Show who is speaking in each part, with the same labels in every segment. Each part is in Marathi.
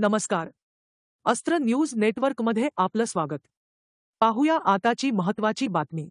Speaker 1: नमस्कार. अस्त्र न्यूज नेटवर्कमध्ये आपलं स्वागत. पाहूया आताची महत्त्वाची बातमी.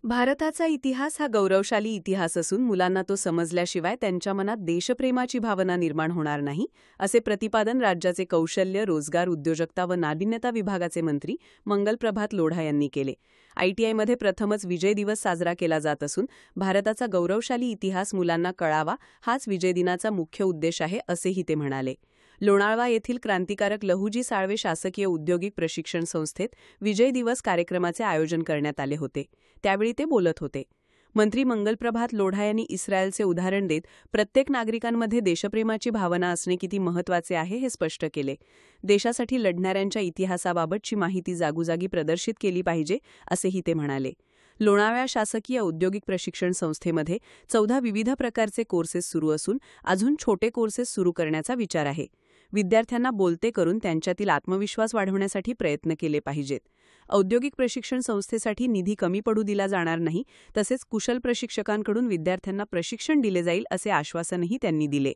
Speaker 2: भारताचा इतिहास हा गौरवशाली इतिहास असून मुलांना तो समजल्याशिवाय त्यांच्या मनात देशप्रेमाची भावना निर्माण होणार नाही, असे प्रतिपादन राज्याचे कौशल्य, रोजगार, उद्योजकता व नाविन्यता विभागाचे मंत्री मंगलप्रभात लोढा यांनी केले. ITIमध्ये प्रथमच विजय दिवस साजरा केला जात असून भारताचा गौरवशाली इतिहास मुलांना कळावा हाच विजय दिनाचा मुख्य उद्देश आहे, असेही ते म्हणाले. लोणावळा येथील क्रांतिकारक लहुजी साळवे शासकीय औद्योगिक प्रशिक्षण संस्थेत विजय दिवस कार्यक्रमाचे आयोजन करण्यात आले होते. त्यावेळी ते बोलत होते. मंत्री मंगलप्रभात लोढा यांनी इस्रायलचे उदाहरण देत प्रत्येक नागरिकांमध्ये देशप्रेमाची भावना असणे किती महत्त्वाचे आहे हे स्पष्ट केले. देशासाठी लढणाऱ्यांच्या इतिहासाबाबतची माहिती जागोजागी प्रदर्शित केली पाहिजे, असेही ते म्हणाले. लोणावळा शासकीय औद्योगिक प्रशिक्षण संस्थेमध्ये 14 विविध प्रकारचे कोर्सेस सुरू असून अजून छोटे कोर्सेस सुरू करण्याचा विचार आहे. विद्यार्थ्यांना बोलते करून त्यांच्यातील आत्मविश्वास वाढवण्यासाठी प्रयत्न केले पाहिजेत. औद्योगिक प्रशिक्षण संस्थेसाठी निधी कमी पडू दिला जाणार नाही, तसेच कुशल प्रशिक्षकांकडून विद्यार्थ्यांना प्रशिक्षण दिले जाईल, असे आश्वासनही त्यांनी दिले.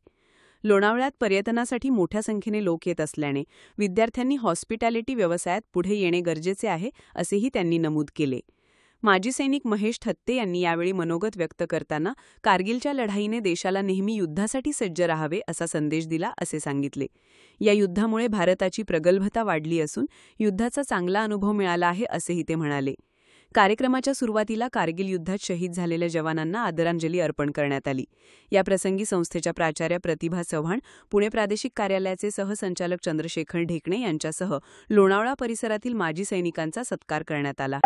Speaker 2: लोणावळ्यात पर्यटनासाठी मोठ्या संख्येने लोक येत असल्याने विद्यार्थ्यांनी हॉस्पिटॅलिटी व्यवसायात पुढे येणे गरजेचे आहे, असेही त्यांनी नमूद केले. माजी सैनिक महेश थत्ते यांनी यावेळी मनोगत व्यक्त करताना कारगिलच्या लढाईने देशाला नेहमी युद्धासाठी सज्ज राहावे असा संदेश दिला, असे सांगितले. या युद्धामुळे भारताची प्रगल्भता वाढली असून युद्धाचा चांगला अनुभव मिळाला आहे, असेही ते म्हणाले. कार्यक्रमाच्या सुरुवातीला कारगिल युद्धात शहीद झालेल्या जवानांना आदरांजली अर्पण करण्यात आली. याप्रसंगी संस्थेच्या प्राचार्या प्रतिभा चव्हाण, पुणे प्रादेशिक कार्यालयाचे सहसंचालक चंद्रशेखर ढेकणे यांच्यासह लोणावळा परिसरातील माजी सैनिकांचा सत्कार करण्यात आला.